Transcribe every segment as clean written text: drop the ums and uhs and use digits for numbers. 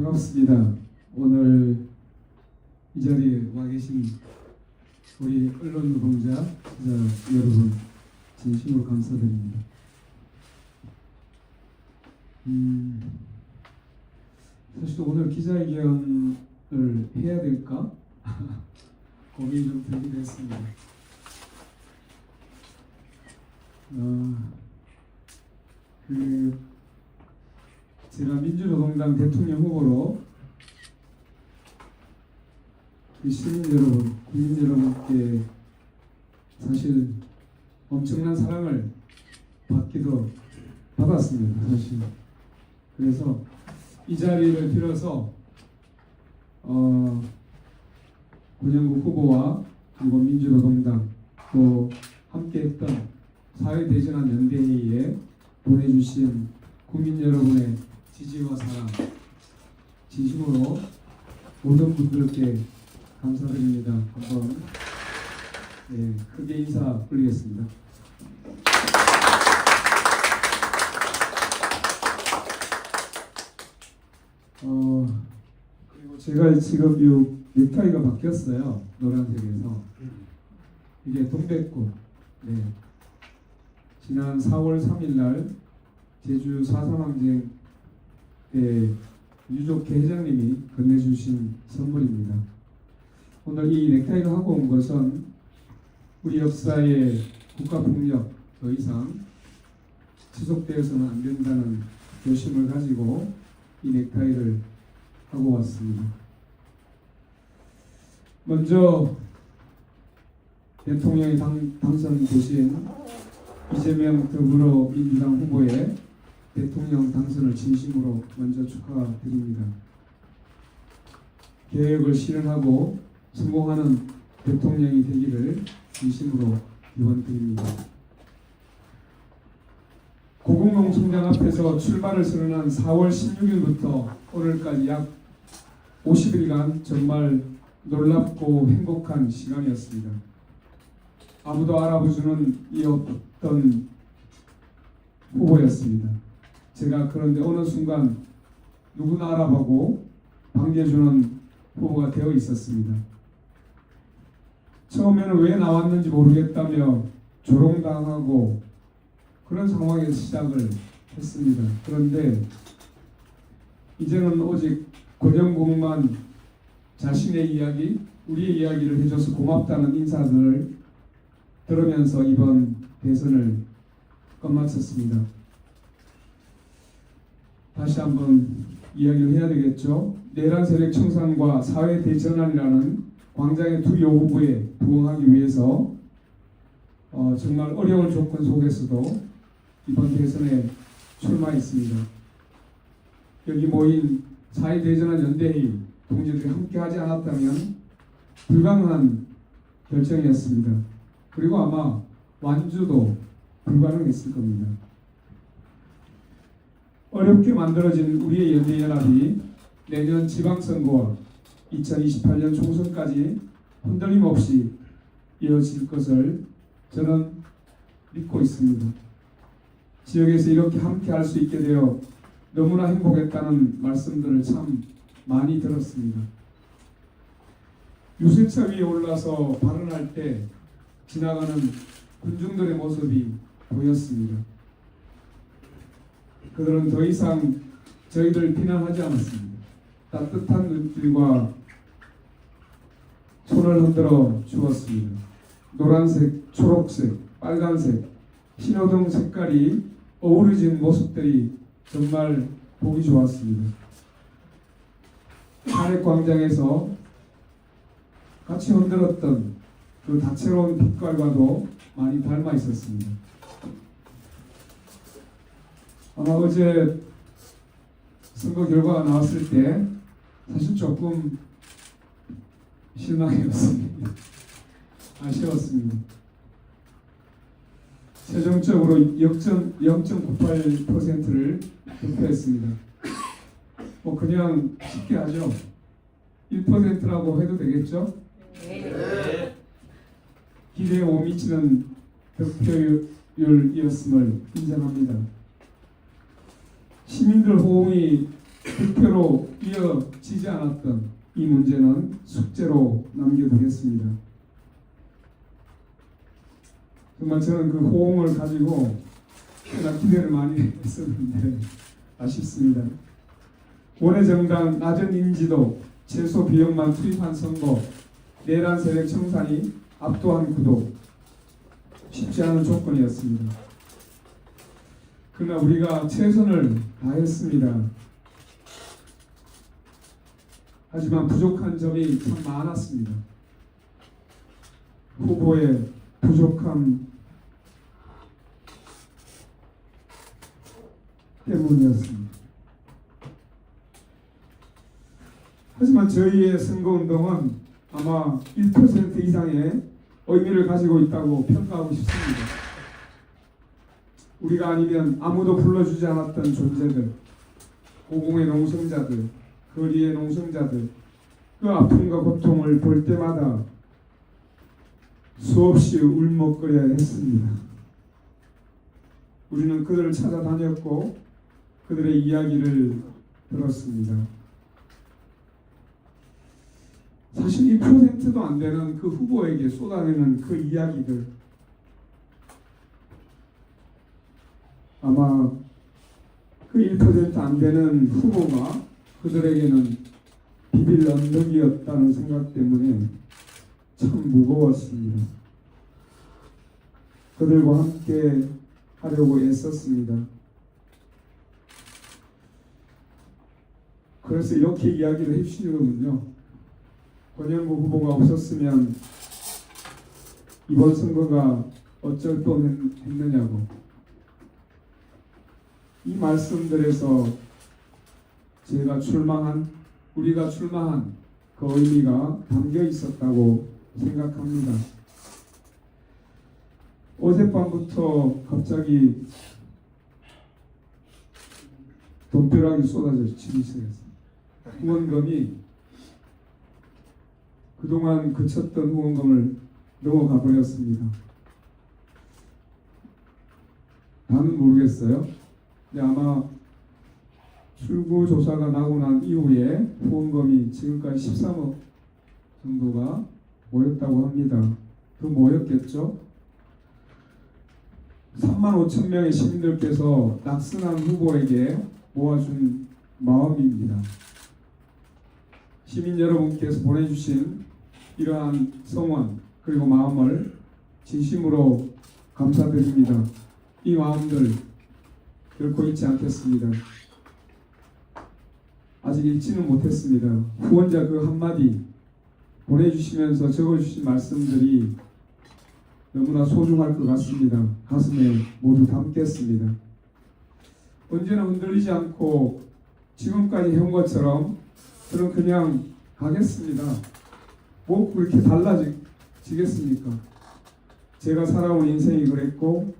반갑습니다. 오늘 이 자리에 와 계신 우리 언론 노동자, 기자 여러분 진심으로 감사드립니다. 사실 오늘 기자회견을 해야 될까 고민이 좀 들기도 했습니다. 제가 민주노동당 대통령 후보로 시민 여러분, 국민 여러분께 사실 엄청난 사랑을 받기도 받았습니다. 사실 그래서 이 자리를 빌어서 권영국 후보와 그리고 민주노동당 또 함께했던 사회대전환 연대회의에 보내주신 국민 여러분의 지지와 사랑 진심으로 모든 분들께 감사드립니다. 한번 크게 인사 올리겠습니다. 그리고 제가 지금 이 넥타이가 바뀌었어요. 노란색에서 이게 동백꽃. 지난 4월 3일날 제주 4.3 항쟁 때 유족회 회장님이 건네주신 선물입니다. 오늘 이 넥타이를 하고 온 것은 우리 역사의 국가폭력 더 이상 지속되어서는 안 된다는 결심을 가지고 이 넥타이를 하고 왔습니다. 먼저 대통령이 당선되신 이재명 더불어민주당 후보의 대통령 당선을 진심으로 먼저 축하드립니다. 계획을 실현하고 성공하는 대통령이 되기를 진심으로 기원드립니다. 고궁농성장 앞에서 출마를 선언한 4월 16일부터 오늘까지 약 50일간 정말 놀랍고 행복한 시간이었습니다. 아무도 알아보지는 이 없던 후보였습니다. 제가 그런데 어느 순간 누구나 알아보고 반겨주는 후보가 되어 있었습니다. 처음에는 왜 나왔는지 모르겠다며 조롱당하고 그런 상황에서 시작을 했습니다. 그런데 이제는 오직 권영국만 자신의 이야기, 우리의 이야기를 해줘서 고맙다는 인사들을 들으면서 이번 대선을 끝마쳤습니다. 다시 한번 이야기를 해야 되겠죠. 내란 세력 청산과 사회 대전환이라는 광장의 두 요구에 부응하기 위해서 정말 어려운 조건 속에서도 이번 대선에 출마했습니다. 여기 모인 사회 대전환 연대회의 동지들이 함께하지 않았다면 불가능한 결정이었습니다. 그리고 아마 완주도 불가능했을 겁니다. 어렵게 만들어진 우리의 연대연합이 내년 지방선거와 2028년 총선까지 흔들림 없이 이어질 것을 저는 믿고 있습니다. 지역에서 이렇게 함께 할 수 있게 되어 너무나 행복했다는 말씀들을 참 많이 들었습니다. 유세차 위에 올라서 발언할 때 지나가는 군중들의 모습이 보였습니다. 그들은 더 이상 저희들 비난하지 않았습니다. 따뜻한 눈길과 손을 흔들어 주었습니다. 노란색, 초록색, 빨간색, 신호등 색깔이 어우러진 모습들이 정말 보기 좋았습니다. 탄핵광장에서 같이 흔들었던 그 다채로운 빛깔과도 많이 닮아 있었습니다. 아마 어제 선거 결과가 나왔을 때 사실 조금 실망이었습니다. 아쉬웠습니다. 최종적으로 0.98%를 득표했습니다. 그냥 쉽게 하죠. 1%라고 해도 되겠죠? 네. 기대에 못 미치는 득표율이었음을 인정합니다. 시민들 호응이 득표로 이어지지 않았던 이 문제는 숙제로 남겨두겠습니다. 정말 저는 그 호응을 가지고 꽤나 기대를 많이 했었는데 아쉽습니다. 원외 정당, 낮은 인지도, 최소 비용만 투입한 선거, 내란 세력 청산이 압도한 구도, 쉽지 않은 조건이었습니다. 그러나 우리가 최선을 다했습니다. 하지만 부족한 점이 참 많았습니다. 후보의 부족함 때문이었습니다. 하지만 저희의 선거운동은 아마 1% 이상의 의미를 가지고 있다고 평가하고 싶습니다. 우리가 아니면 아무도 불러주지 않았던 존재들, 고공의 농성자들, 거리의 농성자들, 그 아픔과 고통을 볼 때마다 수없이 울먹거려야 했습니다. 우리는 그들을 찾아다녔고 그들의 이야기를 들었습니다. 사실 1%도 안 되는 그 후보에게 쏟아내는 그 이야기들, 아마 그 1% 안 되는 후보가 그들에게는 비빌 언덕이었다는 생각 때문에 참 무거웠습니다. 그들과 함께 하려고 애썼습니다. 그래서 이렇게 이야기를 해주시거든요. 권영구 후보가 없었으면 이번 선거가 어쩔 뻔했느냐고. 이 말씀들에서 우리가 출마한 그 의미가 담겨 있었다고 생각합니다. 어젯밤부터 갑자기 돈벼락이 쏟아지기 시작했습니다. 후원금이 그동안 그쳤던 후원금을 넘어가 버렸습니다. 다는 모르겠어요. 근데 아마 출구조사가 나고 난 이후에 후원금이 지금까지 13억 정도가 모였다고 합니다. 더 모였겠죠? 35,000명의 시민들께서 낙선한 후보에게 모아준 마음입니다. 시민 여러분께서 보내주신 이러한 성원 그리고 마음을 진심으로 감사드립니다. 이 마음들 결코 잊지 않겠습니다. 아직 읽지는 못했습니다. 후원자 그 한마디 보내주시면서 적어주신 말씀들이 너무나 소중할 것 같습니다. 가슴에 모두 담겠습니다. 언제나 흔들리지 않고 지금까지 해온 것처럼 저는 그냥 가겠습니다. 뭐 그렇게 달라지겠습니까? 제가 살아온 인생이 그랬고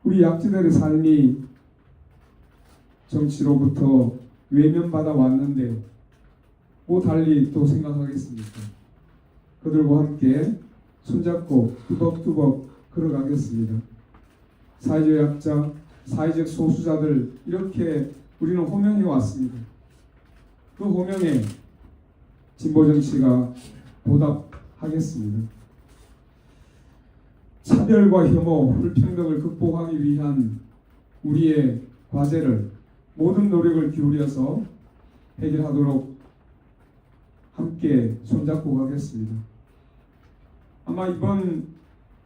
우리 약지들의 삶이 정치로부터 외면받아 왔는데 뭐 달리 또 생각하겠습니까? 그들과 함께 손잡고 뚜벅뚜벅 걸어가겠습니다. 사회적 약자, 사회적 소수자들 이렇게 우리는 호명해 왔습니다. 그 호명에 진보정치가 보답하겠습니다. 차별과 혐오, 불평등을 극복하기 위한 우리의 과제를 모든 노력을 기울여서 해결하도록 함께 손잡고 가겠습니다. 아마 이번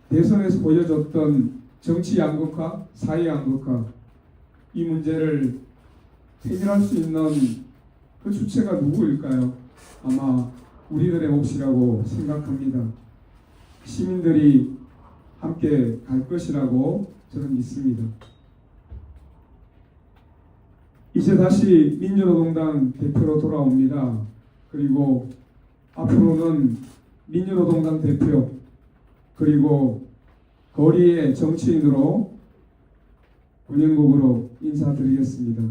대선에서 보여줬던 정치 양극화, 사회 양극화 이 문제를 해결할 수 있는 그 주체가 누구일까요? 아마 우리들의 몫이라고 생각합니다. 시민들이 함께 갈 것이라고 저는 믿습니다. 이제 다시 민주노동당 대표로 돌아옵니다. 그리고 앞으로는 민주노동당 대표 그리고 거리의 정치인으로 권영국으로 인사드리겠습니다.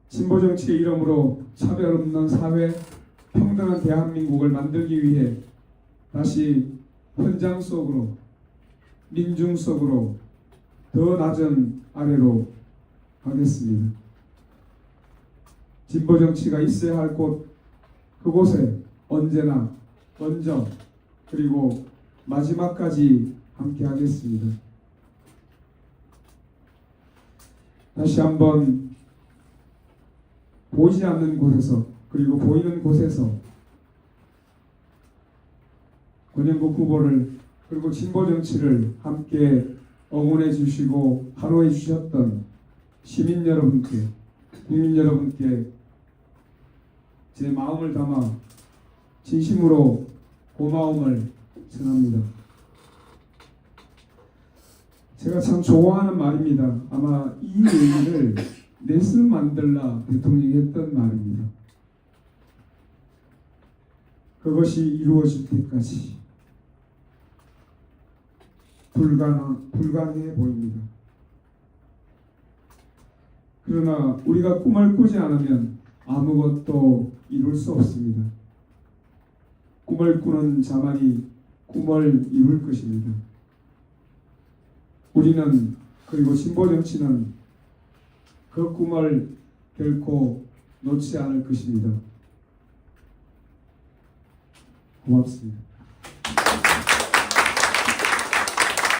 진보정치의 이름으로 차별 없는 사회, 평등한 대한민국을 만들기 위해 다시 현장 속으로, 민중 속으로 더 낮은 아래로 가겠습니다. 진보 정치가 있어야 할 곳, 그곳에 언제나 먼저 그리고 마지막까지 함께 하겠습니다. 다시 한번 보이지 않는 곳에서 그리고 보이는 곳에서 권영국 후보를 그리고 진보 정치를 함께 응원해 주시고 환호해 주셨던 시민 여러분께, 국민 여러분께 제 마음을 담아 진심으로 고마움을 전합니다. 제가 참 좋아하는 말입니다. 아마 이 얘기를 넬슨 만델라 대통령이 했던 말입니다. 그것이 이루어질 때까지 불가능해 보입니다. 그러나 우리가 꿈을 꾸지 않으면 아무것도 이룰 수 없습니다. 꿈을 꾸는 자만이 꿈을 이룰 것입니다. 우리는 그리고 진보 정치는 그 꿈을 결코 놓지 않을 것입니다. 고맙습니다.